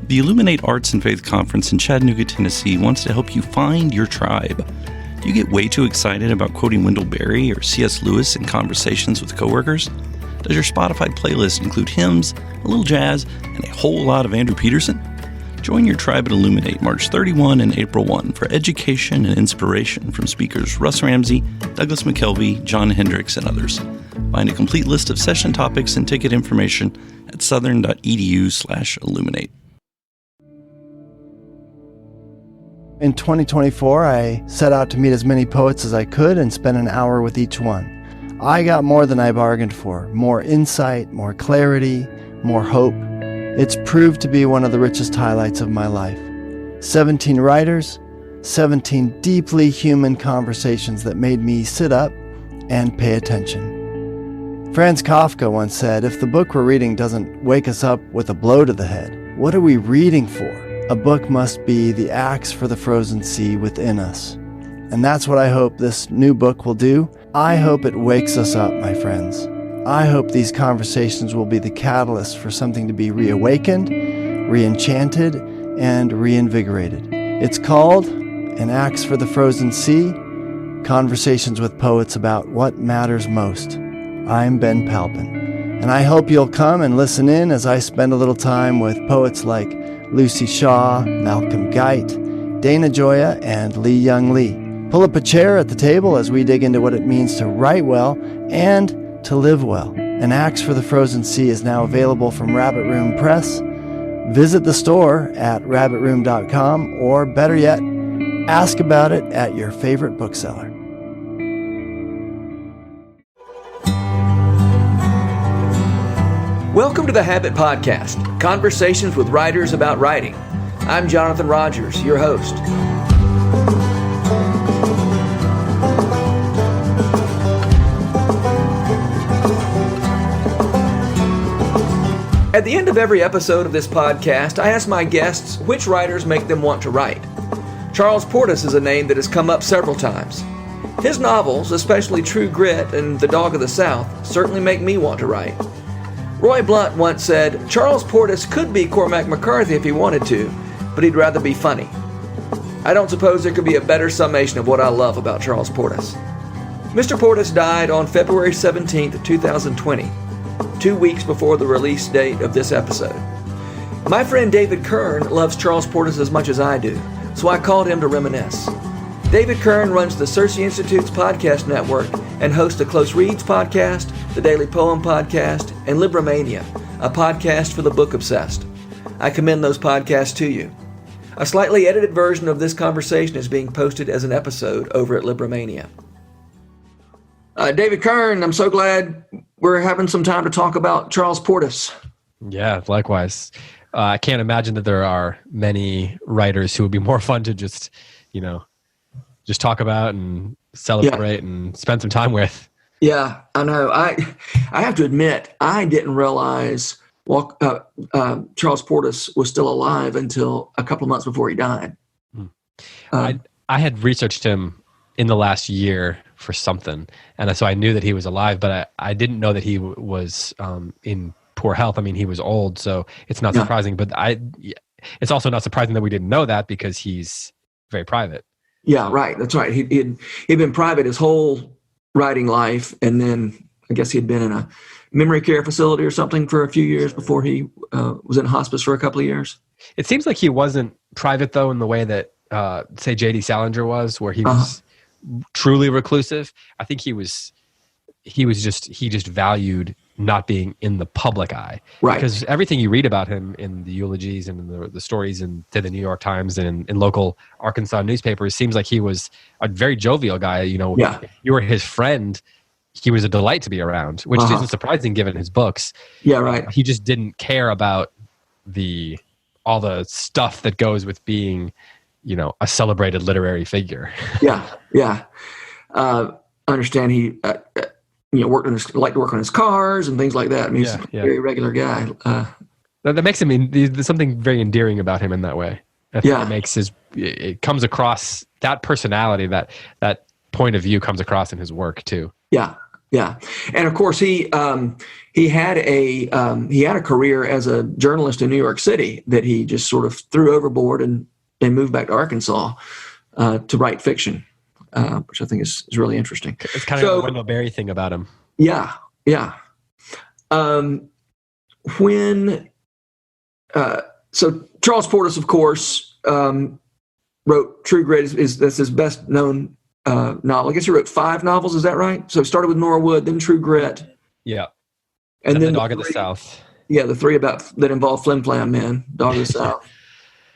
The Illuminate Arts and Faith Conference in Chattanooga, Tennessee wants to help you find your tribe. Do you get way too excited about quoting Wendell Berry or C.S. Lewis in conversations with coworkers? Does your Spotify playlist include hymns, a little jazz, and a whole lot of Andrew Peterson? Join your tribe at Illuminate March 31 and April 1 for education and inspiration from speakers Russ Ramsey, Douglas McKelvey, John Hendricks, and others. Find a complete list of session topics and ticket information at southern.edu/illuminate. In 2024, I set out to meet as many poets as I could and spend an hour with each one. I got more than I bargained for, more insight, more clarity, more hope. It's proved to be one of the richest highlights of my life. 17 writers, 17 deeply human conversations that made me sit up and pay attention. Franz Kafka once said, if the book we're reading doesn't wake us up with a blow to the head, what are we reading for? A book must be the axe for the frozen sea within us. And that's what I hope this new book will do. I hope it wakes us up, my friends. I hope these conversations will be the catalyst for something to be reawakened, re-enchanted, and reinvigorated. It's called An Axe for the Frozen Sea, Conversations with Poets About What Matters Most. I'm Ben Palpin, and I hope you'll come and listen in as I spend a little time with poets like Lucy Shaw, Malcolm Guite, Dana Gioia, and Lee Young Lee. Pull up a chair at the table as we dig into what it means to write well and to live well. An Axe for the Frozen Sea is now available from Rabbit Room Press. Visit the store at rabbitroom.com, or better yet, ask about it at your favorite bookseller. Welcome to the Habit Podcast, conversations with writers about writing. I'm Jonathan Rogers, your host. At the end of every episode of this podcast, I ask my guests which writers make them want to write. Charles Portis is a name that has come up several times. His novels, especially True Grit and The Dog of the South, certainly make me want to write. Roy Blunt once said, Charles Portis could be Cormac McCarthy if he wanted to, but he'd rather be funny. I don't suppose there could be a better summation of what I love about Charles Portis. Mr. Portis died on February 17th, 2020, 2 weeks before the release date of this episode. My friend David Kern loves Charles Portis as much as I do, so I called him to reminisce. David Kern runs the Circe Institute's podcast network and hosts the Close Reads podcast, the Daily Poem podcast, and Libramania, a podcast for the book obsessed. I commend those podcasts to you. A slightly edited version of this conversation is being posted as an episode over at Libramania. David Kern, I'm so glad we're having some time to talk about Charles Portis. Yeah, likewise. I can't imagine that there are many writers who would be more fun to just talk about and celebrate and spend some time with. Yeah, I know. I have to admit, I didn't realize Charles Portis was still alive until a couple of months before he died. I had researched him in the last year for something, and so I knew that he was alive, but I didn't know that he was in poor health. I mean, he was old, so it's not surprising. But it's also not surprising that we didn't know that because he's very private. Yeah, right. That's right. He'd been private his whole writing life, and then I guess he'd been in a memory care facility or something for a few years before he was in hospice for a couple of years. It seems like he wasn't private, though, in the way that, say, J.D. Salinger was, where he was truly reclusive. I think he just valued not being in the public eye. Right. Because everything you read about him in the eulogies and in the stories in the New York Times and in local Arkansas newspapers seems like he was a very jovial guy. If you were his friend, he was a delight to be around, which isn't surprising given his books. Yeah, right. He just didn't care about all the stuff that goes with being, a celebrated literary figure. Yeah. I understand he liked to work on his cars and things like that. I mean, he's a very regular guy. That makes him, there's something very endearing about him in that way. I think it comes across, that personality, that point of view comes across in his work too. Yeah. Yeah. And of course he had a career as a journalist in New York City that he just sort of threw overboard and moved back to Arkansas to write fiction, which I think is really interesting. It's kind of a Wendell Berry thing about him. Yeah. Yeah. So Charles Portis, of course, wrote True Grit. That's his best known novel. I guess he wrote 5 novels. Is that right? So he started with Norwood, then True Grit. Yeah. And then The Dog of the South. Yeah, the 3 that involve flim-flam men, Dog of the South,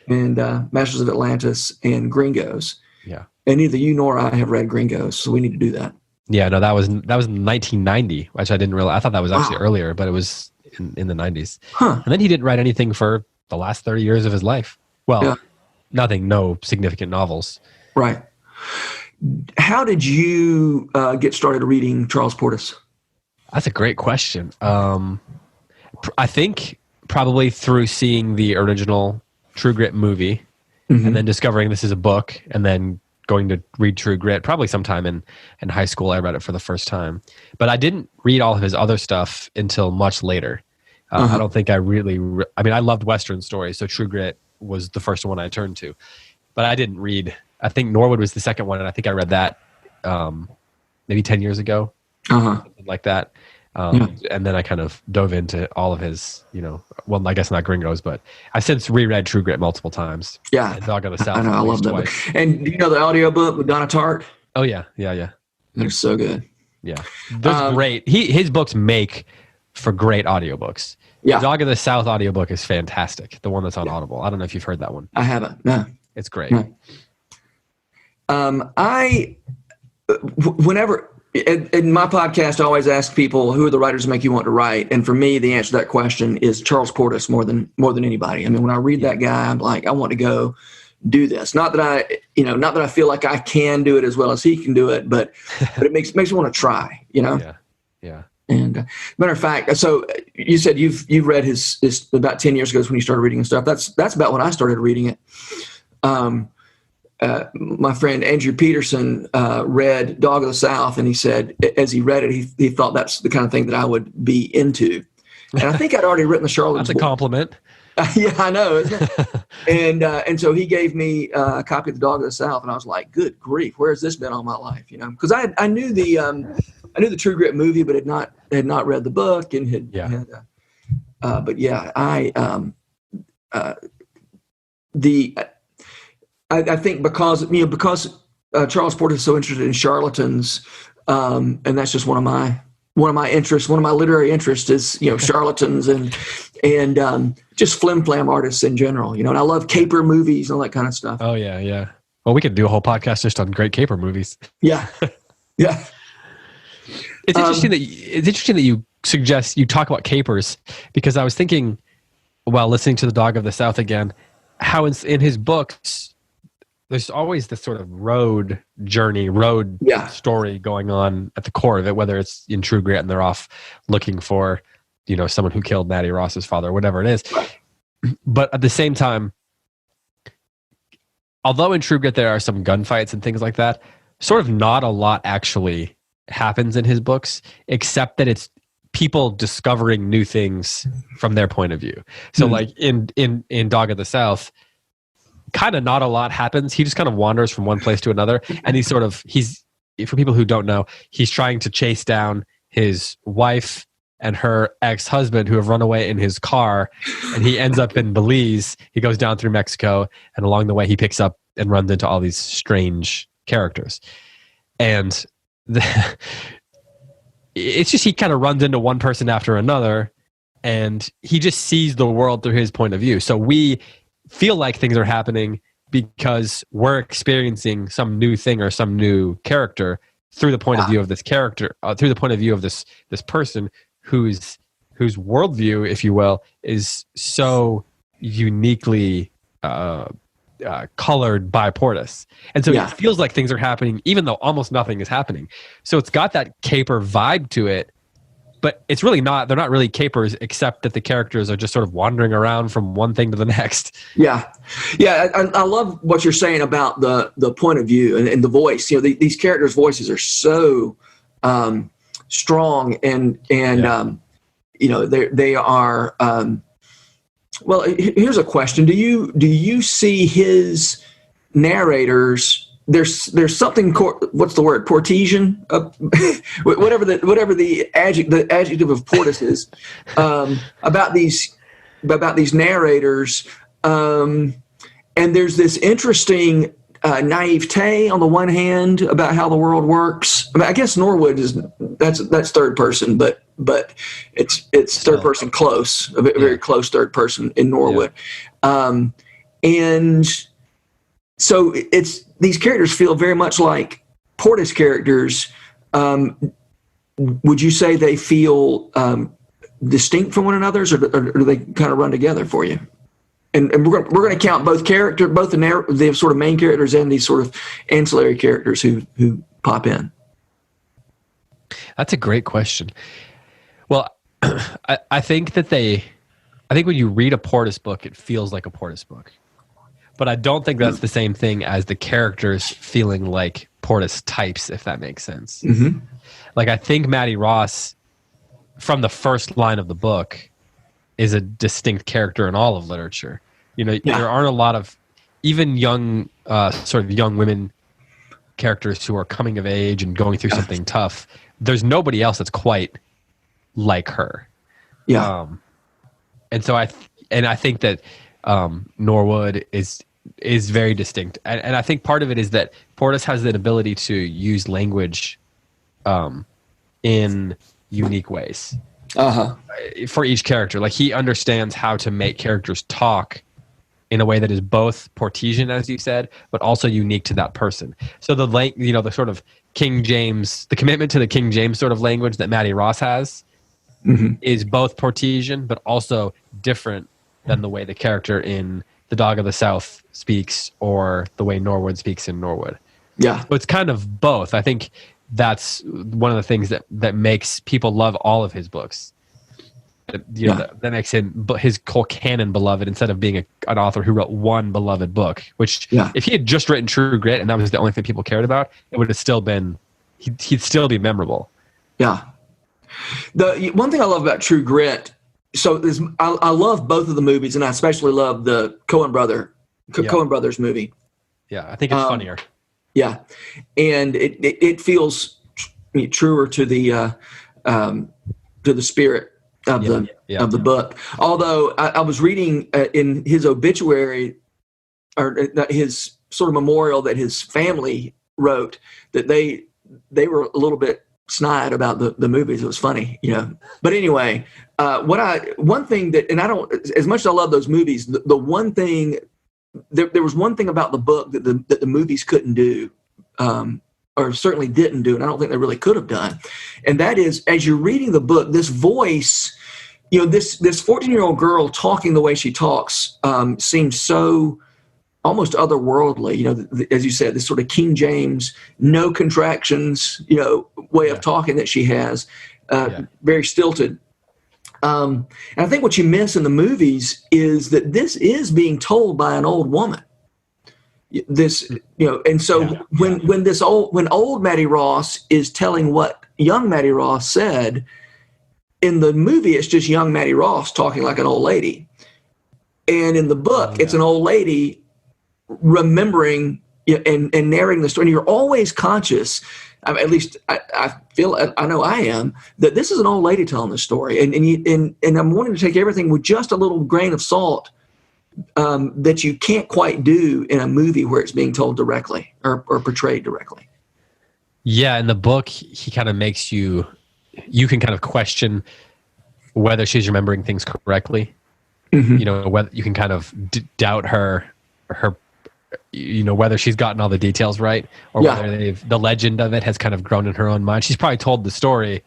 and Masters of Atlantis, and Gringos. Yeah. And neither you nor I have read Gringos, so we need to do that. Yeah, no, that was in 1990, which I didn't realize. I thought that was actually earlier, but it was in the 90s. Huh. And then he didn't write anything for the last 30 years of his life. Well, no significant novels. Right. How did you get started reading Charles Portis? That's a great question. I think probably through seeing the original True Grit movie, and then discovering this is a book, and then going to read True Grit. Probably sometime in high school I read it for the first time. But I didn't read all of his other stuff until much later. I don't think I really... I mean, I loved Western stories, so True Grit was the first one I turned to. But I didn't read... I think Norwood was the second one, and I think I read that maybe 10 years ago. Something like that. And then I kind of dove into all of his, well, I guess not Gringos, but I've since reread True Grit multiple times. Yeah. And Dog of the South. I know, I love that book. And do you know the audiobook with Donna Tartt? Oh, yeah. They're so good. Yeah. Those great. His books make for great audiobooks. Yeah. The Dog of the South audiobook is fantastic. The one that's on Audible. I don't know if you've heard that one. I haven't. No. It's great. No. Whenever in my podcast, I always ask people who are the writers that make you want to write, and for me, the answer to that question is Charles Portis more than anybody. I mean, when I read that guy, I'm like, I want to go do this. Not that I feel like I can do it as well as he can do it, but it makes me want to try. Yeah. And matter of fact, so you said you've read his about 10 years ago when you started reading his stuff. That's about when I started reading it. My friend Andrew Peterson read Dog of the South, and he said as he read it, he thought that's the kind of thing that I would be into. And I think I'd already written the Charlotte. That's a compliment. Yeah, I know, isn't it? And so he gave me a copy of the Dog of the South, and I was like, "Good grief, where has this been all my life?" Because I knew the True Grit movie, but had not read the book, and but yeah, I think because Charles Portis is so interested in charlatans, and that's just one of my interests. One of my literary interests is charlatans and just flim-flam artists in general. And I love caper movies and all that kind of stuff. Oh yeah. Well, we could do a whole podcast just on great caper movies. Yeah. It's interesting that you suggest you talk about capers, because I was thinking while listening to The Dog of the South again, how in his books there's always this sort of road story going on at the core of it, whether it's in True Grit and they're off looking for, someone who killed Mattie Ross's father, or whatever it is. But at the same time, although in True Grit there are some gunfights and things like that, sort of not a lot actually happens in his books, except that it's people discovering new things from their point of view. So like in Dog of the South, kind of not a lot happens. He just kind of wanders from one place to another, and he's for people who don't know, he's trying to chase down his wife and her ex-husband who have run away in his car, and he ends up in Belize. He goes down through Mexico, and along the way he picks up and runs into all these strange characters. And it's just he kind of runs into one person after another, and he just sees the world through his point of view. So we feel like things are happening because we're experiencing some new thing or some new character through the point of view of this character, through the point of view of this person whose worldview, if you will, is so uniquely colored by Portis. And so it feels like things are happening even though almost nothing is happening. So it's got that caper vibe to it, but it's really not. They're not really capers, except that the characters are just sort of wandering around from one thing to the next. Yeah. I love what you're saying about the point of view and the voice. These characters' voices are so strong and they are. Well, here's a question: Do you see his narrators? There's something. What's the word? Portesian, whatever the adjective of Portis is about these narrators. And there's this interesting naivete on the one hand about how the world works. I mean, I guess Norwood that's third person, but it's third person close, a very close third person in Norwood. Yeah. And so these characters feel very much like Portis characters. Would you say they feel distinct from one another, or do they kind of run together for you? And we're going to count both the sort of main characters and these sort of ancillary characters who pop in. That's a great question. Well, I think when you read a Portis book, it feels like a Portis book. But I don't think that's the same thing as the characters feeling like Portis types, if that makes sense. Mm-hmm. Like, I think Maddie Ross, from the first line of the book, is a distinct character in all of literature. There aren't a lot of even young women characters who are coming of age and going through something tough. There's nobody else that's quite like her. Yeah. And so I think that Norwood is very distinct. And I think part of it is that Portis has the ability to use language in unique ways. For each character. Like, he understands how to make characters talk in a way that is both Portesian, as you said, but also unique to that person. So the sort of King James, the commitment to the King James sort of language that Maddie Ross has is both Portesian, but also different than the way the character in The Dog of the South speaks or the way Norwood speaks in Norwood. Yeah. So it's kind of both. I think that's one of the things that makes people love all of his books. That makes his whole canon beloved, instead of being an author who wrote one beloved book, which if he had just written True Grit and that was the only thing people cared about, it would have still been, he'd still be memorable. Yeah. The one thing I love about True Grit, I love both of the movies, and I especially love the Coen Brothers movie. Yeah, I think it's funnier. Yeah, and it feels truer to the spirit of the book. Although I was reading in his obituary, or his sort of memorial that his family wrote, that they were a little bit snide about the movies. It was funny, But anyway, one thing that, and I don't, as much as I love those movies, the one thing. There was one thing about the book that the movies couldn't do, or certainly didn't do, and I don't think they really could have done. And that is, as you're reading the book, this voice, this 14-year-old girl talking the way she talks seems so almost otherworldly. As you said, this sort of King James, no contractions, way of talking that she has, very stilted. And I think what you miss in the movies is that this is being told by an old woman. And so when old Maddie Ross is telling what young Maddie Ross said, in the movie it's just young Maddie Ross talking like an old lady, and in the book it's an old lady remembering and narrating the story. And you're always conscious. At least I feel, I know I am, that this is an old lady telling the story, and I'm wanting to take everything with just a little grain of salt that you can't quite do in a movie where it's being told directly or portrayed directly. Yeah, in the book, he kind of makes you can kind of question whether she's remembering things correctly. Mm-hmm. Whether you can kind of doubt her whether she's gotten all the details right, or whether the legend of it has kind of grown in her own mind. She's probably told the story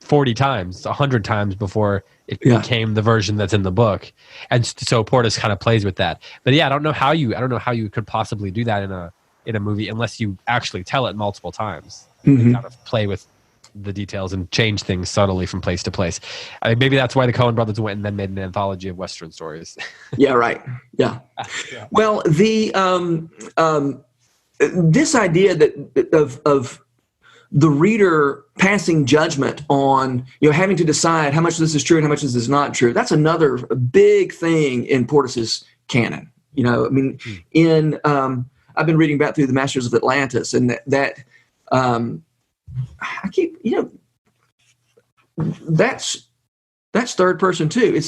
40 times, 100 times before it became the version that's in the book. And so Portis kind of plays with that. But I don't know how you could possibly do that in a movie unless you actually tell it multiple times. Mm-hmm. And kind of play with the details and change things subtly from place to place. I mean, maybe that's why the Coen brothers went and then made an anthology of Western stories. Yeah, right. Yeah. Well, the this idea that the reader passing judgment on, having to decide how much of this is true and how much of this is not true. That's another big thing in Portis's canon. I've been reading back through the Masters of Atlantis, and that's third person too.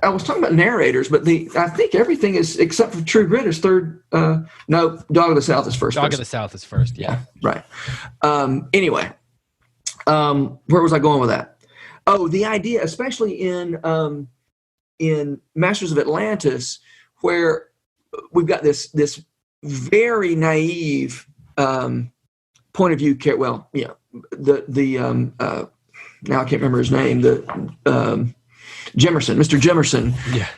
I was talking about narrators, but I think everything is, except for True Grit, is third. No, Dog of the South is first. Dog of the South is first. Yeah. Right. Anyway, where was I going with that? Oh, the idea, especially in Masters of Atlantis, where we've got this very naive point of view. Well, now I can't remember his name. Mr. Jimerson. Yeah.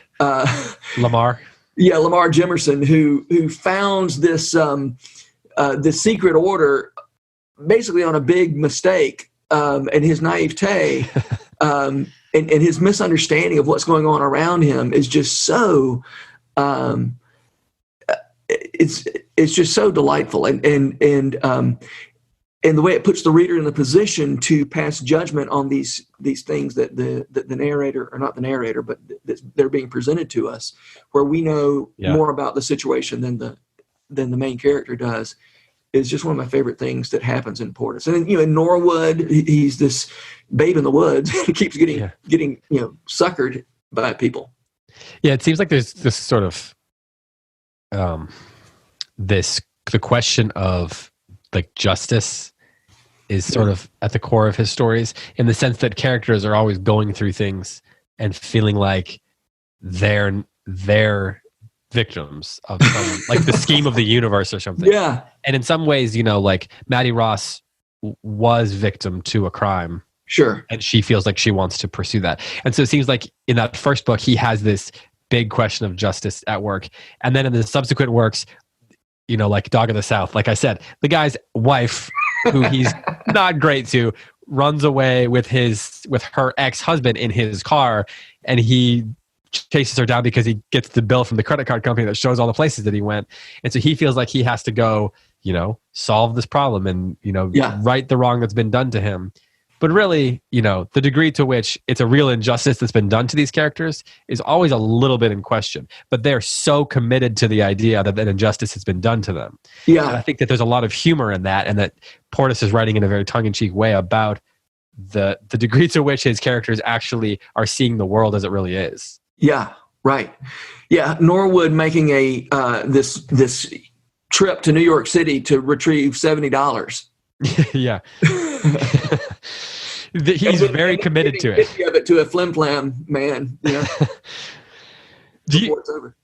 Lamar. Yeah, Lamar Jimerson, who founds this secret order basically on a big mistake, and his naivete and his misunderstanding of what's going on around him is just so it's just so delightful, and the way it puts the reader in the position to pass judgment on these things that the narrator, or not the narrator, but they're being presented to us, where we know more about the situation than the main character does, is just one of my favorite things that happens in Portis. And in Norwood, he's this babe in the woods. He keeps getting suckered by people. Yeah, it seems like there's this sort of the question of like justice is sort of at the core of his stories, in the sense that characters are always going through things and feeling like they're victims of some, like the scheme of the universe or something. Yeah. And in some ways, like Maddie Ross was victim to a crime. Sure. And she feels like she wants to pursue that. And so it seems like in that first book, he has this big question of justice at work. And then in the subsequent works, like Dog of the South, like I said, the guy's wife, who he's not great to, runs away with her ex-husband in his car, and he chases her down because he gets the bill from the credit card company that shows all the places that he went. And so he feels like he has to go, solve this problem and, right the wrong that's been done to him. But really, the degree to which it's a real injustice that's been done to these characters is always a little bit in question. But they're so committed to the idea that an injustice has been done to them. Yeah. And I think that there's a lot of humor in that, and that Portis is writing in a very tongue-in-cheek way about the degree to which his characters actually are seeing the world as it really is. Yeah, right. Yeah, Norwood making a this trip to New York City to retrieve $70. Yeah. He's very committed to it. Of it to a flim-flam man, before it's over.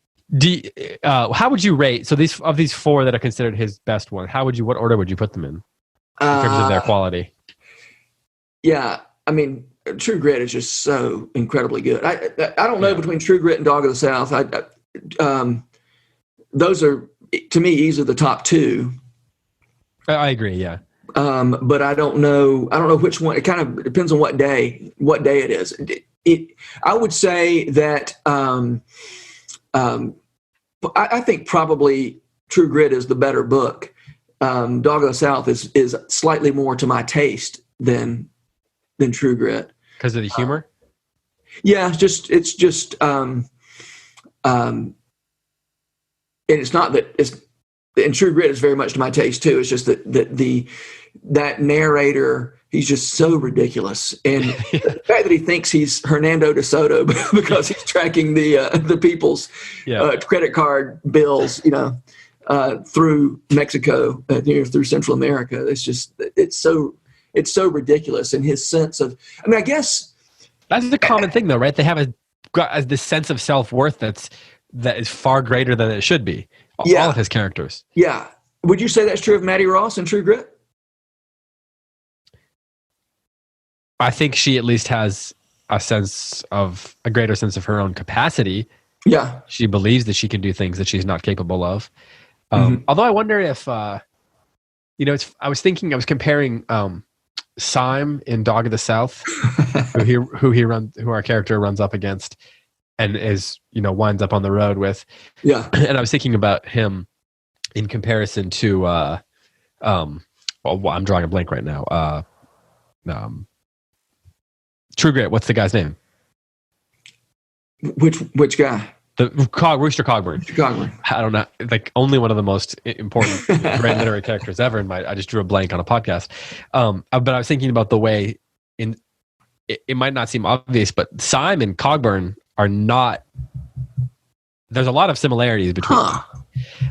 How would you rate? So these four that are considered his best one, what order would you put them in terms of their quality? Yeah, I mean, True Grit is just so incredibly good. I don't know between True Grit and Dog of the South. Those are, to me, easily the top two. I agree. Yeah. But I don't know which one. It kind of depends on what day it is. I would say that I think probably True Grit is the better book. Dog of the South is slightly more to my taste than True Grit. Because of the humor? Yeah, it's just and it's not that and True Grit is very much to my taste too. It's just that narrator, he's just so ridiculous, and the fact that he thinks he's Hernando de Soto because he's tracking the people's credit card bills, through Mexico, through Central America. It's so ridiculous, and his sense of, I guess that's the common thing, though, right? They have this sense of self-worth that is far greater than it should be. All of his characters. Yeah. Would you say that's true of Maddie Ross and True Grit? I think she at least has a greater sense of her own capacity. Yeah. She believes that she can do things that she's not capable of. Although I wonder if, I was comparing Syme in Dog of the South, who our character runs up against and winds up on the road with. Yeah. And I was thinking about him in comparison to well, I'm drawing a blank right now. True Grit. What's the guy's name? Which guy? Rooster Cogburn. Rooster Cogburn. I don't know. Like only one of the most important great literary characters ever. I just drew a blank on a podcast. But I was thinking about the way it might not seem obvious, but Syme and Cogburn are not. There's a lot of similarities between them.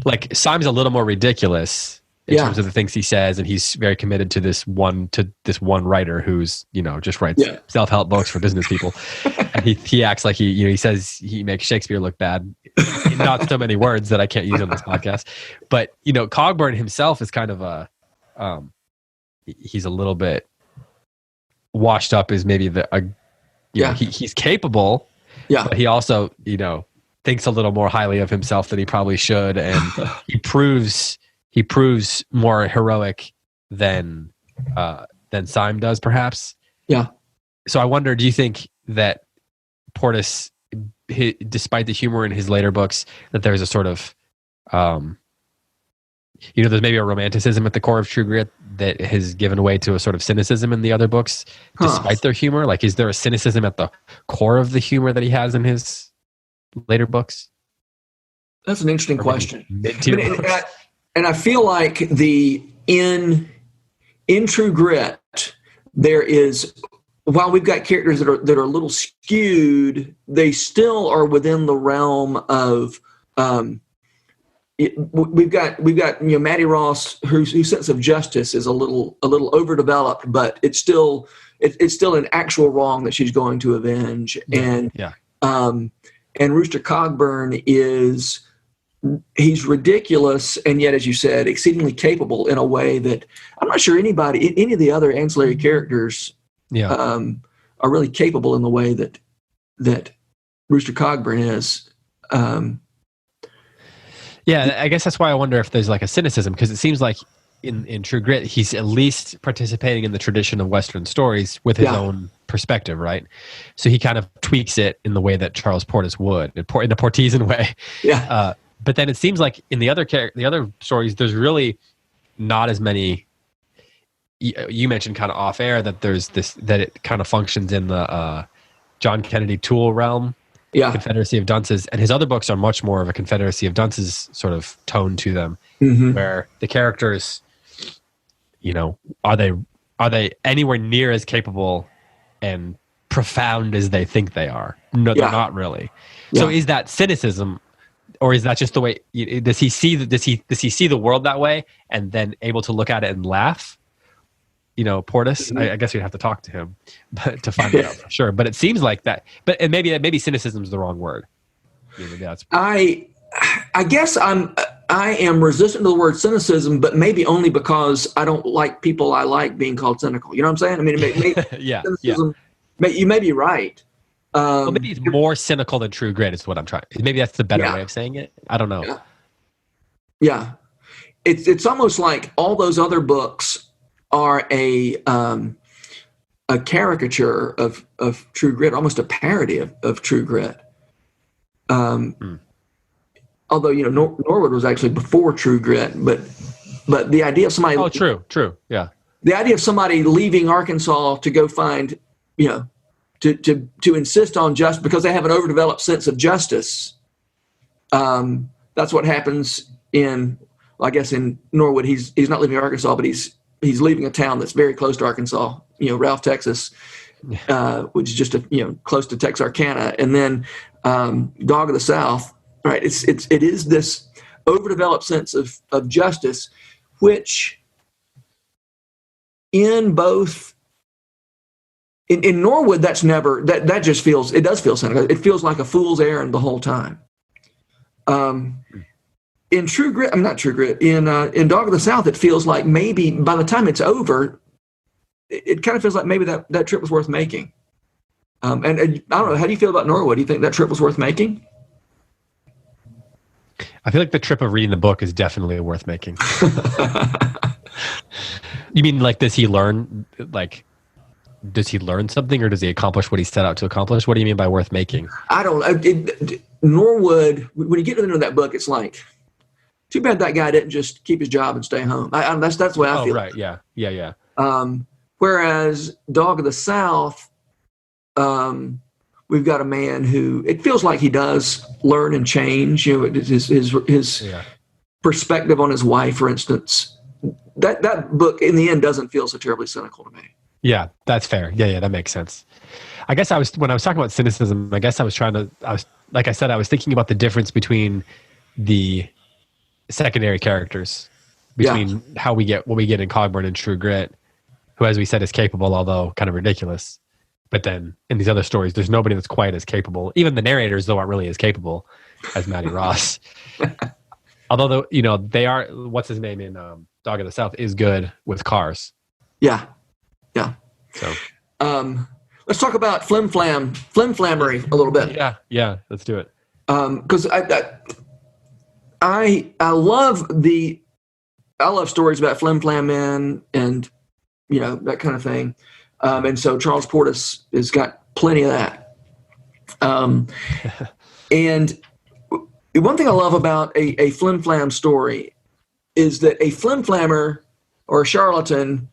Like Syme's a little more ridiculous in terms of the things he says, and he's very committed to this one writer who's just writes self-help books for business people, and he acts like he says he makes Shakespeare look bad, not so many words that I can't use on this podcast, but Cogburn himself is kind of he's a little bit washed up as maybe he's capable, but he also thinks a little more highly of himself than he probably should, and he proves more heroic than Syme does, perhaps. Yeah. So I wonder, do you think that Portis, despite the humor in his later books, that there's a sort of, there's maybe a romanticism at the core of True Grit that has given way to a sort of cynicism in the other books, despite their humor? Like, is there a cynicism at the core of the humor that he has in his later books? That's an interesting question. And I feel like in True Grit, there is, while we've got characters that are a little skewed, they still are within the realm of we've got Maddie Ross, whose sense of justice is a little overdeveloped, but it's still an actual wrong that she's going to avenge. And Rooster Cogburn he's ridiculous, and yet, as you said, exceedingly capable in a way that I'm not sure any of the other ancillary characters are really capable in the way that Rooster Cogburn is. I guess that's why I wonder if there's like a cynicism, because it seems like in True Grit, he's at least participating in the tradition of Western stories with his own perspective, right? So he kind of tweaks it in the way that Charles Portis would, in a Portesian way. Yeah. But then it seems like in the other stories, there's really not as many. You mentioned kind of off air that there's that it kind of functions in the John Kennedy Toole realm, Confederacy of Dunces, and his other books are much more of a Confederacy of Dunces sort of tone to them, where the characters, are they anywhere near as capable and profound as they think they are? No, they're not really. So is that cynicism? Or is that just the way? Does he see the world that way, and then able to look at it and laugh? Portis. I guess we'd have to talk to him, to find it out for sure. But it seems like that. But maybe cynicism is the wrong word. Maybe that's. I guess I am resistant to the word cynicism, but maybe only because I don't like people I like being called cynical. You know what I'm saying? I mean, cynicism. You may be right. Well, maybe it's more cynical than True Grit is what I'm trying. Maybe that's the better way of saying it. I don't know. Yeah. It's almost like all those other books are a caricature of True Grit, almost a parody of True Grit. Although Norwood was actually before True Grit, but the idea of somebody. Oh, true, yeah. The idea of somebody leaving Arkansas to go find, to insist on just because they have an overdeveloped sense of justice. That's what happens in Norwood. He's not leaving Arkansas, but he's leaving a town that's very close to Arkansas, Ralph, Texas, which is just close to Texarkana. And then Dog of the South, right? It is this overdeveloped sense of justice, which in both. In Norwood, that's never that just feels, it does feel cynical. It feels like a fool's errand the whole time. In True Grit, I'm not True Grit. In Dog of the South, it feels like maybe by the time it's over, it kind of feels like maybe that trip was worth making. And I don't know, how do you feel about Norwood? Do you think that trip was worth making? I feel like the trip of reading the book is definitely worth making. You mean like, does he learn something, or does he accomplish what he set out to accomplish? What do you mean by worth making? I don't know. Norwood, when you get into that book, it's like too bad that guy didn't just keep his job and stay home. That's the way I feel. Right. Yeah. Whereas Dog of the South, we've got a man who it feels like he does learn and change. His perspective on his wife, for instance. That book in the end doesn't feel so terribly cynical to me. Yeah, that's fair. Yeah, that makes sense. I guess when I was talking about cynicism, I was thinking about the difference between the secondary characters, between what we get in Cogburn and True Grit, who, as we said, is capable, although kind of ridiculous. But then in these other stories, there's nobody that's quite as capable. Even the narrators, though, aren't really as capable as Matty Ross. Although, they are, what's his name in Dog of the South is good with cars. Yeah. So, let's talk about flim-flammery a little bit. Yeah, let's do it. Because I love stories about flim-flam men and that kind of thing. And so Charles Portis has got plenty of that. And one thing I love about a flim-flam story is that a flim-flammer or a charlatan,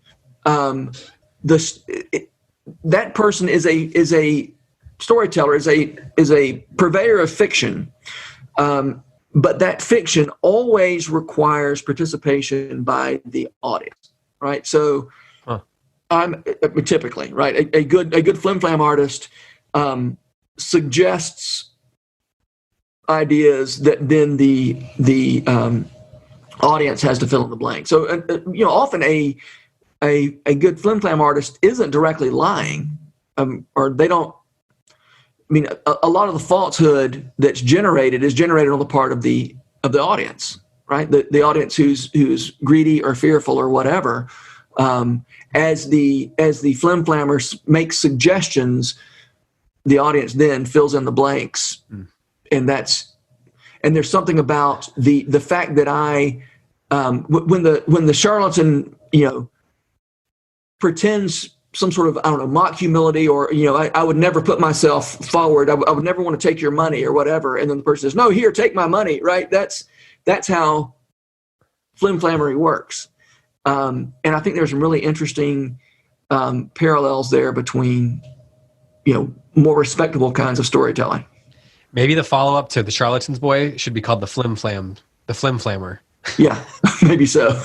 that person is a storyteller, is a purveyor of fiction. But that fiction always requires participation by the audience, right? So I'm typically right. A good flim-flam artist suggests ideas that then the audience has to fill in the blank. So often a good flim-flam artist isn't directly lying, or they don't. I mean, a lot of the falsehood that's generated is generated on the part of the audience, right? The audience who's greedy or fearful or whatever. As the flim-flammers make suggestions, the audience then fills in the blanks, and there's something about the fact that when the charlatan pretends some sort of mock humility, or I would never put myself forward. I would never want to take your money or whatever, and then the person says, "No, here, take my money." Right? That's how flim-flammery works. And I think there's some really interesting parallels there between, more respectable kinds of storytelling. Maybe the follow-up to The Charlatan's Boy should be called the Flim-Flammer. Yeah, maybe so.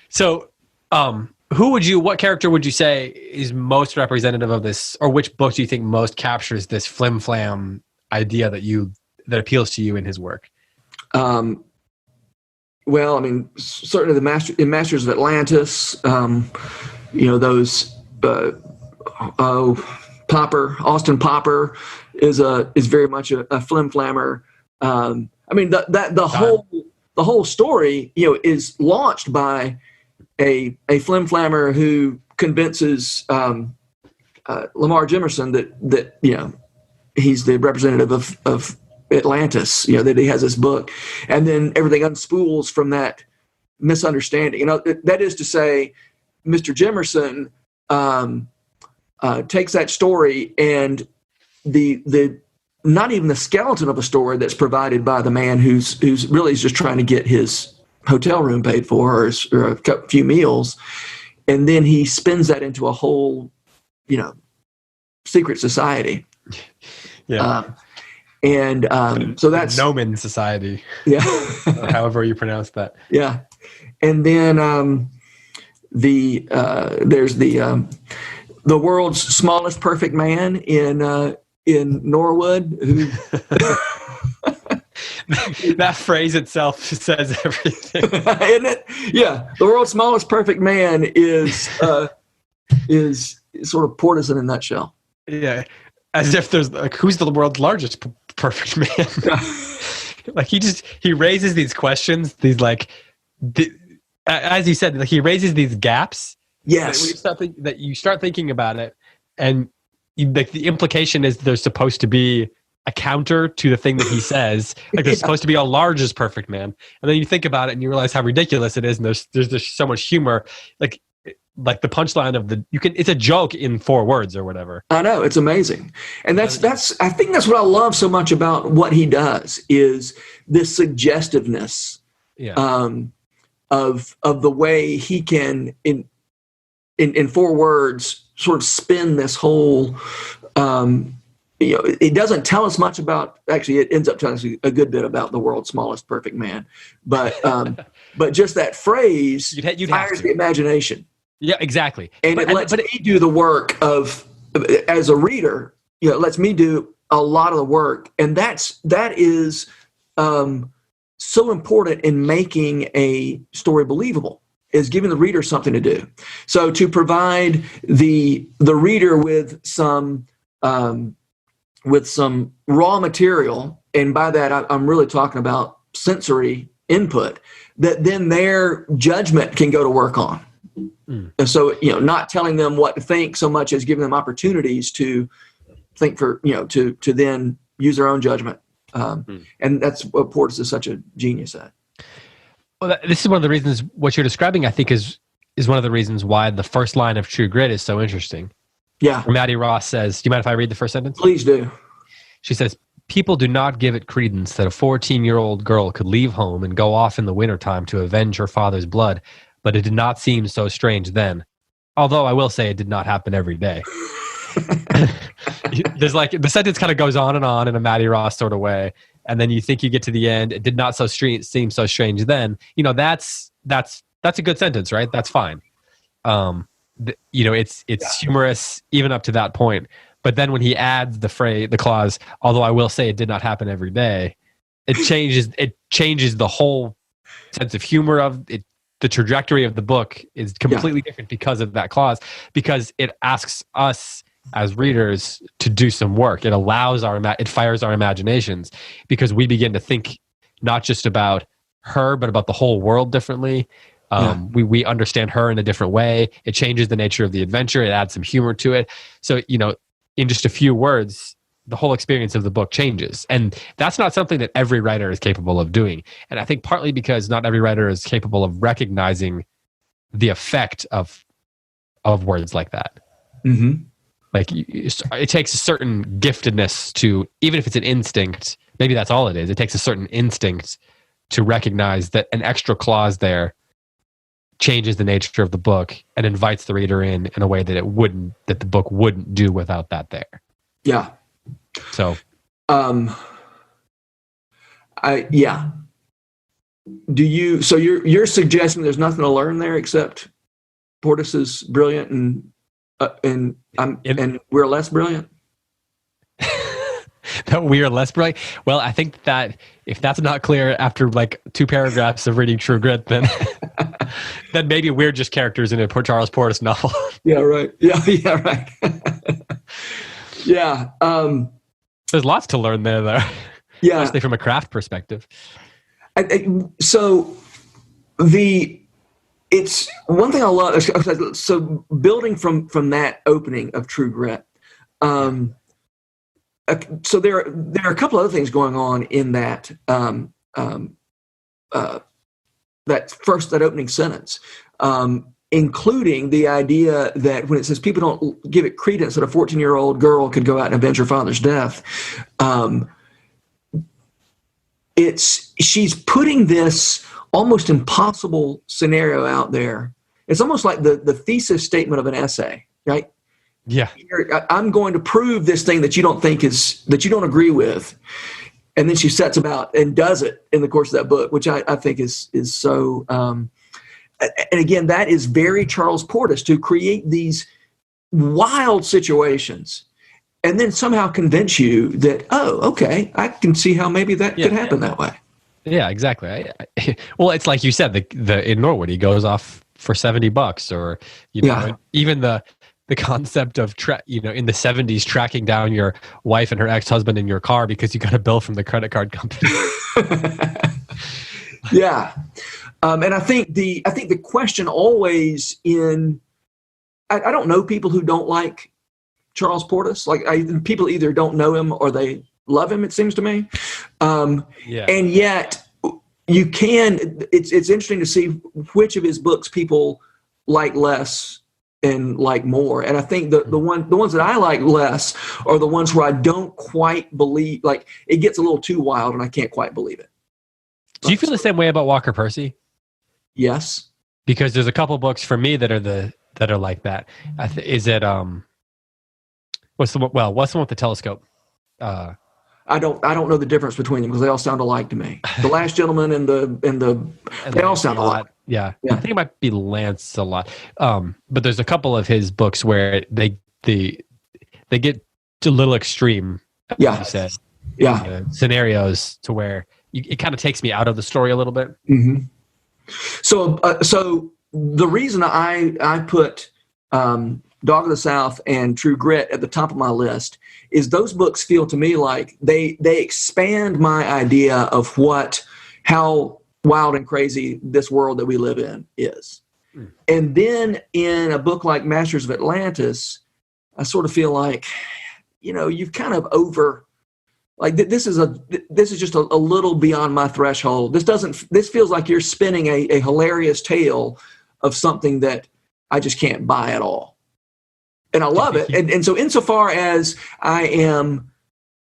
So, what character would you say is most representative of this, or which book do you think most captures this flim-flam idea that appeals to you in his work? Well, I mean, certainly in Masters of Atlantis, those Austin Popper is very much a flim-flammer. I mean, the whole story, is launched by a flim-flammer who convinces Lamar Jimerson that he's the representative of Atlantis, that he has this book, and then everything unspools from that misunderstanding. That is to say, Mr. Jimerson takes that story, and the not even the skeleton of a story that's provided by the man who's really just trying to get his hotel room paid for, or a few meals, and then he spins that into a whole, secret society. Yeah. So that's Nomen Society. Yeah. However you pronounce that. Yeah. And then there's the world's smallest perfect man in Norwood, who that phrase itself says everything. Isn't it? Yeah. The world's smallest perfect man is sort of Portis in a nutshell. Yeah. As if there's who's the world's largest perfect man? He raises these questions, these as you said, he raises these gaps. Yes. That you start thinking about it, and the implication is there's supposed to be a counter to the thing that he says. There's supposed to be a largest perfect man, and then you think about it and you realize how ridiculous it is, and there's just so much humor. like the punchline of it's a joke in 4 words or whatever. I know, it's amazing. And I think that's what I love so much about what he does is this suggestiveness of the way he can in 4 words sort of spin this whole it doesn't tell us much about, actually it ends up telling us a good bit about the world's smallest perfect man, but just that phrase fires the imagination. Yeah, exactly. And it lets me do the work of, as a reader, it lets me do a lot of the work. And that is so important in making a story believable, is giving the reader something to do. So to provide the reader with some raw material, and by that I'm really talking about sensory input, that then their judgment can go to work on. And so, not telling them what to think so much as giving them opportunities to think to then use their own judgment. And that's what Portis is such a genius at. Well, this is one of the reasons what you're describing, I think, is one of the reasons why the first line of True Grit is so interesting. Yeah. Where Maddie Ross says, do you mind if I read the first sentence? Please do. She says, people do not give it credence that a 14-year-old girl could leave home and go off in the wintertime to avenge her father's blood, but it did not seem so strange then. Although I will say it did not happen every day. There's the sentence kind of goes on in a Maddie Ross sort of way, and then you think you get to the end. It did not seem so strange then. That's a good sentence, right? That's fine. It's humorous even up to that point. But then when he adds the clause, although I will say it did not happen every day, it changes the whole sense of humor of it. The trajectory of the book is completely different because of that clause, because it asks us as readers to do some work. It allows it fires our imaginations, because we begin to think not just about her, but about the whole world differently. We understand her in a different way. It changes the nature of the adventure. It adds some humor to it. So, in just a few words, the whole experience of the book changes. And that's not something that every writer is capable of doing. And I think partly because not every writer is capable of recognizing the effect of words like that. Mm-hmm. Like it takes a certain giftedness to, even if it's an instinct, maybe that's all it is. It takes a certain instinct to recognize that an extra clause there changes the nature of the book and invites the reader in a way that the book wouldn't do without that there. Yeah. So, So you're suggesting there's nothing to learn there except Portis is brilliant and we're less brilliant? That we are less brilliant? Well, I think that if that's not clear after 2 paragraphs of reading True Grit, then then maybe we're just characters in a Charles Portis novel. Yeah, right. Yeah, right. Yeah. There's lots to learn there, though. Yeah. Especially from a craft perspective. So it's one thing I love. So building from that opening of True Grit, so there are a couple other things going on in that that opening sentence, including the idea that when it says people don't give it credence that a 14-year-old girl could go out and avenge her father's death, she's putting this almost impossible scenario out there. It's almost like the thesis statement of an essay, right? Yeah. I'm going to prove this thing that you don't agree with. And then she sets about and does it in the course of that book, which I think is so, and again, that is very Charles Portis, to create these wild situations and then somehow convince you that, oh, okay, I can see how maybe that could happen that way. Yeah, exactly. Well, it's like you said, the in Norwood, he goes off for $70, or even the concept of in the 70s tracking down your wife and her ex-husband in your car because you got a bill from the credit card company. Yeah. And I think the question always I don't know people who don't like Charles Portis. People either don't know him or they love him, it seems to me. And yet it's interesting to see which of his books people like less and like more. And I think the ones that I like less are the ones where I don't quite believe, like it gets a little too wild and I can't quite believe it. Do you feel the same way about Walker Percy? Yes. Because there's a couple books for me that are like that. Is it what's the one with the telescope? I don't know the difference between them because they all sound alike to me. The Last Gentleman and they all sound alike. Yeah. I think it might be Lancelot. But there's a couple of his books where they get a little extreme. Yeah. You said. Yeah. Scenarios to where it kind of takes me out of the story a little bit. Mm-hmm. So the reason I put Dog of the South and True Grit at the top of my list is those books feel to me like they expand my idea of how wild and crazy this world that we live in is. Mm. And then in a book like Masters of Atlantis, I sort of feel like, you've kind of like this is just a little beyond my threshold. This feels like you're spinning a hilarious tale of something that I just can't buy at all. And I love it. And so insofar as I am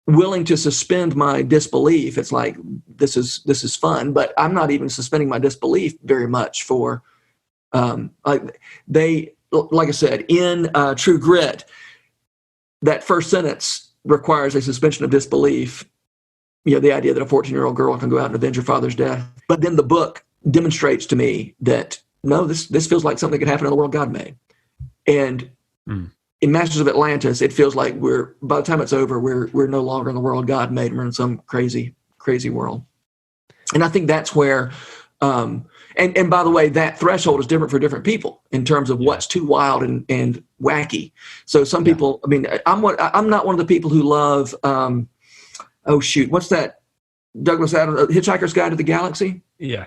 willing to suspend my disbelief, it's like, this is fun, but I'm not even suspending my disbelief very much for, like I said, in True Grit, that first sentence requires a suspension of disbelief. The idea that a 14-year-old girl can go out and avenge her father's death. But then the book demonstrates to me that, no, this feels like something that could happen in the world God made. And in Masters of Atlantis, it feels like by the time it's over, we're no longer in the world God made. We're in some crazy, crazy world. And I think that's where, and by the way, that threshold is different for different people in terms of what's too wild and wacky. So some people, I'm not one of the people who love, what's that? Douglas Adams, Hitchhiker's Guide to the Galaxy? Yeah.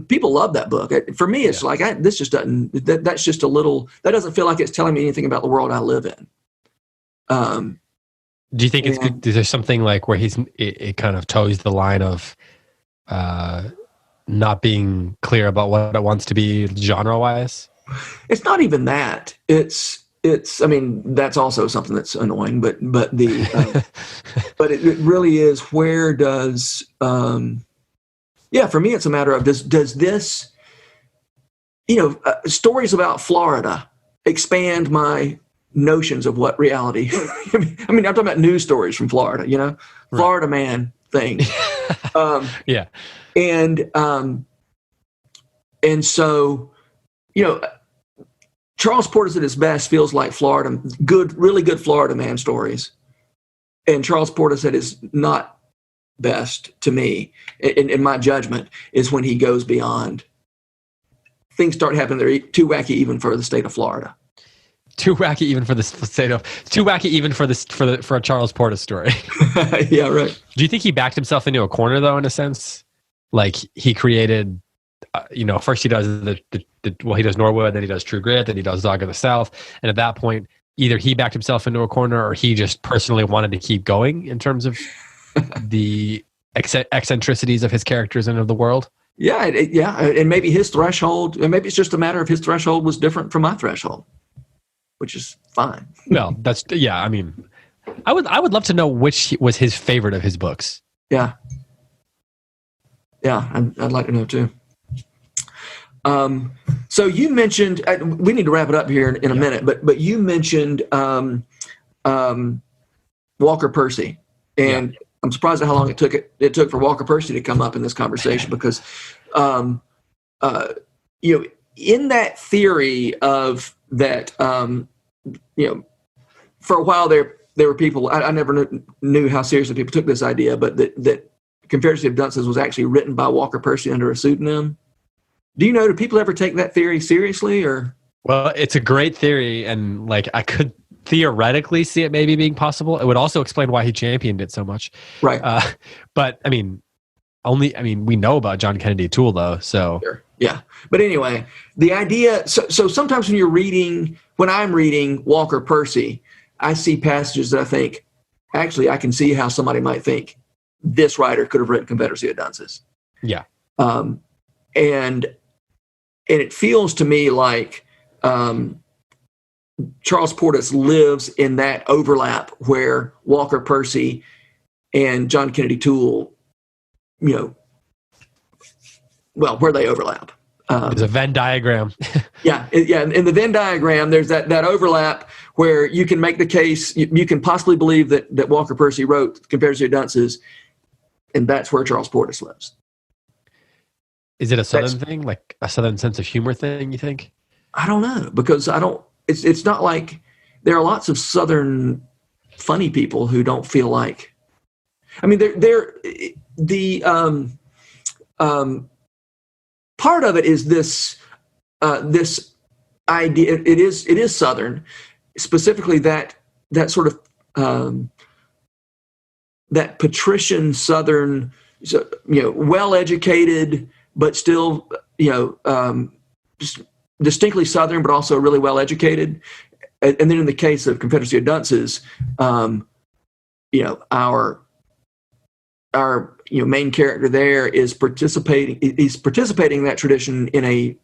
People love that book. For me, it's like, this just doesn't, that's just a little, that doesn't feel like it's telling me anything about the world I live in. Do you think it's good? Is there something like where it kind of toes the line of not being clear about what it wants to be genre-wise? It's not even that. It's, that's also something that's annoying, but the, but it really is, where does, for me, it's a matter of does this, stories about Florida expand my notions of what reality? I'm talking about news stories from Florida, right. Florida man things. Yeah. And so, Charles Portis at his best feels like really good Florida man stories. And Charles Portis at his not best, to me, in my judgment, is when he goes beyond. Things start happening that are too wacky even for the state of Florida. Too wacky even for the state of. Too wacky even for a Charles Portis story. Yeah, right. Do you think he backed himself into a corner, though, in a sense? Like he created, first he does he does Norwood, then he does True Grit, then he does Dog of the South, and at that point, either he backed himself into a corner or he just personally wanted to keep going in terms of the eccentricities of his characters and of the world. Yeah, and maybe his threshold, and maybe it's just a matter of his threshold was different from my threshold, which is fine. Well, I would love to know which was his favorite of his books. Yeah, I'd like to know too. So you mentioned, we need to wrap it up here in a minute, but you mentioned Walker Percy, and I'm surprised at how long it took for Walker Percy to come up in this conversation, because, in that theory of that, for a while there were people, I never knew how seriously people took this idea, but that Confederacy of Dunces was actually written by Walker Percy under a pseudonym. Do people ever take that theory seriously, or? Well, it's a great theory, and I could theoretically see it maybe being possible. It would also explain why he championed it so much. Right. But we know about John Kennedy Toole, though, so. Sure. Yeah. But anyway, the idea, so sometimes when I'm reading Walker Percy, I see passages that I think, actually, I can see how somebody might think this writer could have written Confederacy of Dunces. Yeah. And it feels to me like, Charles Portis lives in that overlap where Walker Percy and John Kennedy Toole, where they overlap. There's a Venn diagram. Yeah. In the Venn diagram, there's that overlap where you can make the case, you can possibly believe that Walker Percy wrote Confederacy of Dunces, and that's where Charles Portis lives. Is it a Southern thing, like a Southern sense of humor thing, you think? I don't know, because it's not like there are lots of Southern funny people who don't feel like, I mean, part of it is this idea. It is Southern, specifically that sort of that patrician Southern, well-educated, but still, just distinctly Southern, but also really well-educated. And then in the case of Confederacy of Dunces, our main character there is participating. He's participating in that tradition in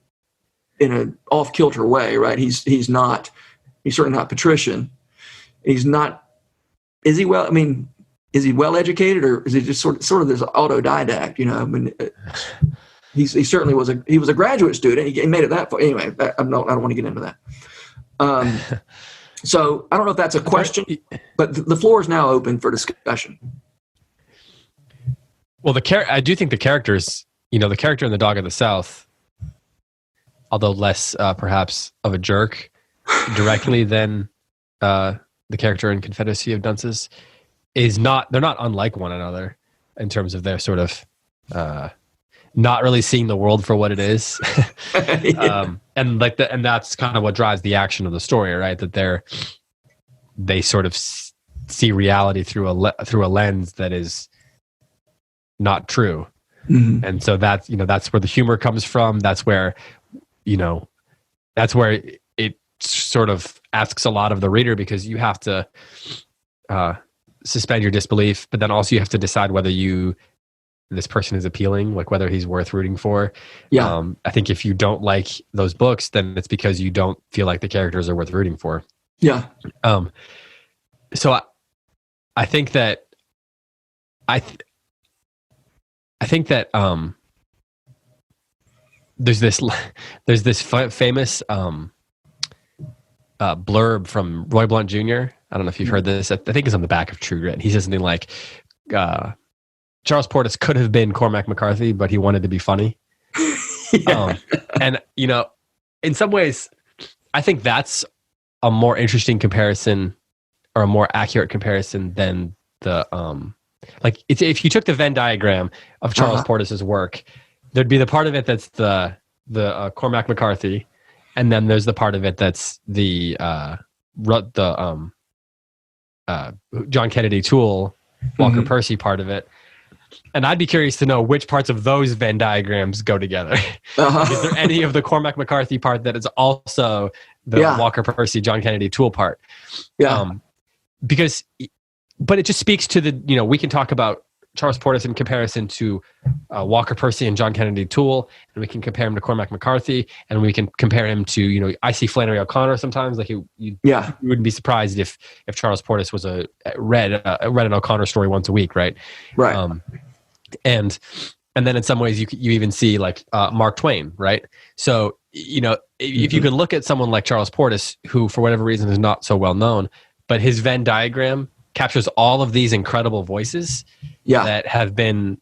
a off-kilter way, right? He's certainly not patrician. He's not. Is he well? I mean, is he well educated, or is he just sort of this autodidact? I mean, he certainly was a graduate student. He made it that far. Anyway, I don't want to get into that. So I don't know if that's a question, but the floor is now open for discussion. Well, I do think the characters, the character in The Dog of the South, although less perhaps of a jerk directly than the character in Confederacy of Dunces, they're not unlike one another in terms of their sort of not really seeing the world for what it is. Yeah. And that's kind of what drives the action of the story, right? That they sort of see reality through a lens that is not true. Mm-hmm. And so that's where the humor comes from. That's where it sort of asks a lot of the reader, because you have to suspend your disbelief, but then also you have to decide whether this person is appealing, like whether he's worth rooting for. Yeah. I think if you don't like those books, then it's because you don't feel like the characters are worth rooting for. Yeah. So I think that I think that there's this famous blurb from Roy Blount Jr. I don't know if you've heard this. I think it's on the back of True Grit. He says something like, Charles Portis could have been Cormac McCarthy, but he wanted to be funny. Yeah. And in some ways, I think that's a more interesting comparison, or a more accurate comparison than the if you took the Venn diagram of Charles Portis's work, there'd be the part of it that's the Cormac McCarthy, and then there's the part of it that's the John Kennedy Toole, Walker Percy part of it. And I'd be curious to know which parts of those Venn diagrams go together. Is there any of the Cormac McCarthy part that is also the Walker Percy, John Kennedy Toole part? Yeah. But it just speaks to we can talk about Charles Portis in comparison to Walker Percy and John Kennedy Toole, and we can compare him to Cormac McCarthy, and we can compare him to, I see Flannery O'Connor sometimes. Like you wouldn't be surprised if Charles Portis was read an O'Connor story once a week, right? Right. And then in some ways you even see like Mark Twain, right? So if you can look at someone like Charles Portis, who for whatever reason is not so well known, but his Venn diagram captures all of these incredible voices that have been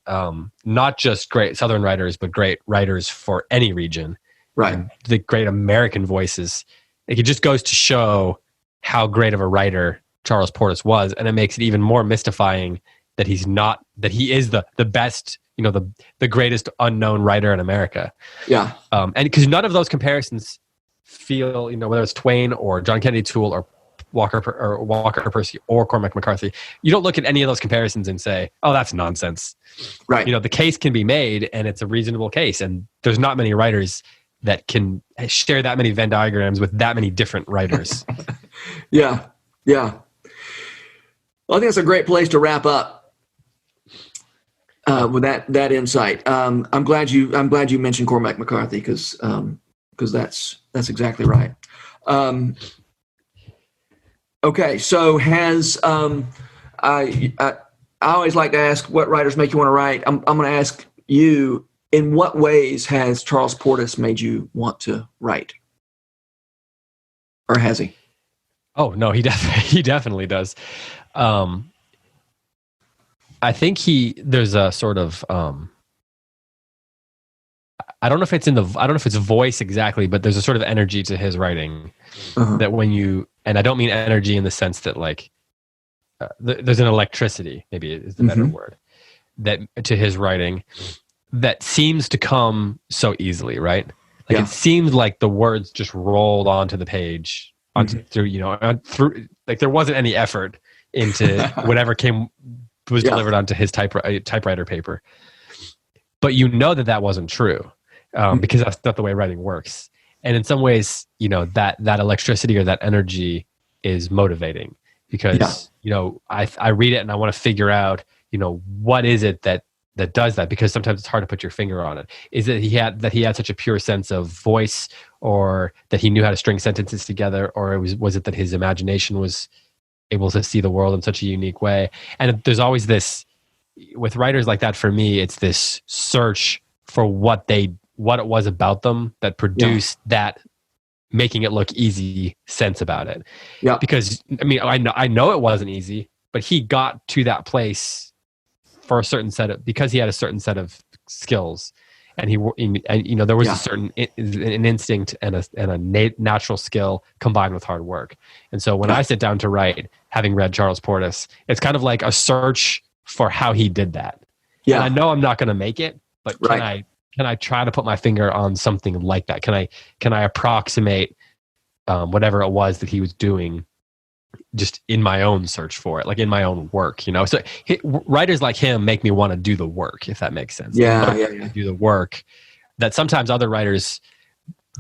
not just great Southern writers, but great writers for any region. Right. And the great American voices. It just goes to show how great of a writer Charles Portis was, and it makes it even more mystifying that he is the best, the greatest unknown writer in America. Yeah. And because none of those comparisons feel, whether it's Twain or John Kennedy Toole or Walker Percy or Cormac McCarthy, you don't look at any of those comparisons and say, oh, that's nonsense. Right. The case can be made, and it's a reasonable case. And there's not many writers that can share that many Venn diagrams with that many different writers. Yeah. Yeah. Well, I think that's a great place to wrap up. With that insight, I'm glad you mentioned Cormac McCarthy, because that's exactly right. Okay, so has I always like to ask what writers make you want to write. I'm going to ask you, in what ways has Charles Portis made you want to write? Or has he? Oh, no, he definitely does. I think there's a sort of, I don't know if it's voice exactly, but there's a sort of energy to his writing that and I don't mean energy in the sense that like, there's an electricity, maybe is the better word, that to his writing that seems to come so easily, right? Like it seems like the words just rolled onto the page, through like there wasn't any effort into whatever was delivered onto his typewriter paper. But that wasn't true because that's not the way writing works. And in some ways, that electricity or that energy is motivating because I read it and I want to figure out what is it that does that, because sometimes it's hard to put your finger on it. Is it he had such a pure sense of voice, or that he knew how to string sentences together, or was it that his imagination was able to see the world in such a unique way? And there's always this, with writers like that, for me, it's this search for what it was about them that produced that making it look easy sense about it. Yeah. Because I know it wasn't easy, but he got to that place for because he had a certain set of skills, and there was a certain an instinct and a natural skill combined with hard work. And so when I sit down to write, having read Charles Portis, it's kind of like a search for how he did that. Yeah. And I know I'm not going to make it, but can I try to put my finger on something like that? Can I approximate whatever it was that he was doing, just in my own search for it, like in my own work, So writers like him make me want to do the work, if that makes sense. Yeah. Do the work that sometimes other writers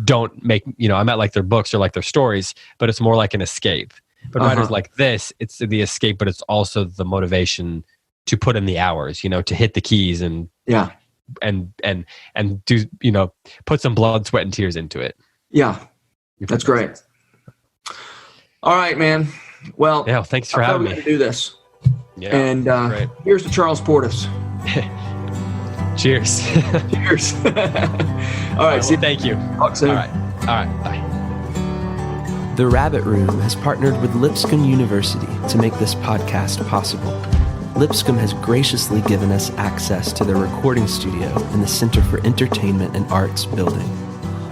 don't make. I might like their books or like their stories, but it's more like an escape. But writers like this, it's the escape, but it's also the motivation to put in the hours, to hit the keys and do, put some blood, sweat, and tears into it. Yeah, that's great. All right, man. Well, thanks for having me to do this. Yeah, and here's to Charles Portis. Cheers. Cheers. All right. Thank you. Talk soon. All right. Bye. The Rabbit Room has partnered with Lipscomb University to make this podcast possible. Lipscomb has graciously given us access to their recording studio in the Center for Entertainment and Arts building.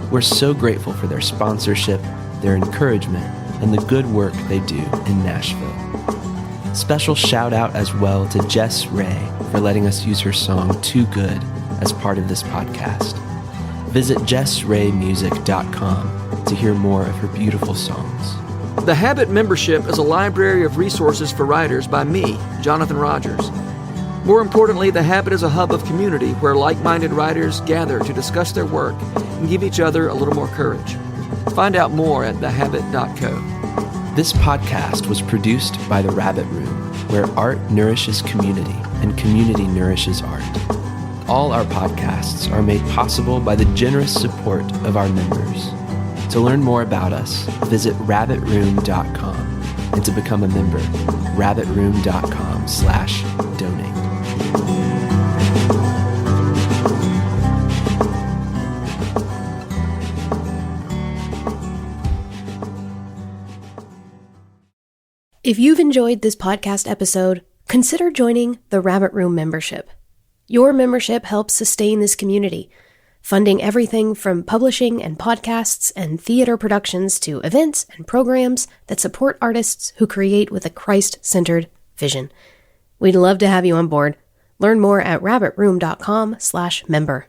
We're so grateful for their sponsorship, their encouragement, and the good work they do in Nashville. Special shout out as well to Jess Ray for letting us use her song Too Good as part of this podcast. Visit jessraymusic.com to hear more of her beautiful songs. The Habit membership is a library of resources for writers by me, Jonathan Rogers. More importantly, The Habit is a hub of community where like-minded writers gather to discuss their work and give each other a little more courage. Find out more at thehabit.co. This podcast was produced by The Rabbit Room, where art nourishes community and community nourishes art. All our podcasts are made possible by the generous support of our members. To learn more about us, visit rabbitroom.com, and to become a member, rabbitroom.com/donate. If you've enjoyed this podcast episode, consider joining the Rabbit Room membership. Your membership helps sustain this community, funding everything from publishing and podcasts and theater productions to events and programs that support artists who create with a Christ-centered vision. We'd love to have you on board. Learn more at rabbitroom.com/member.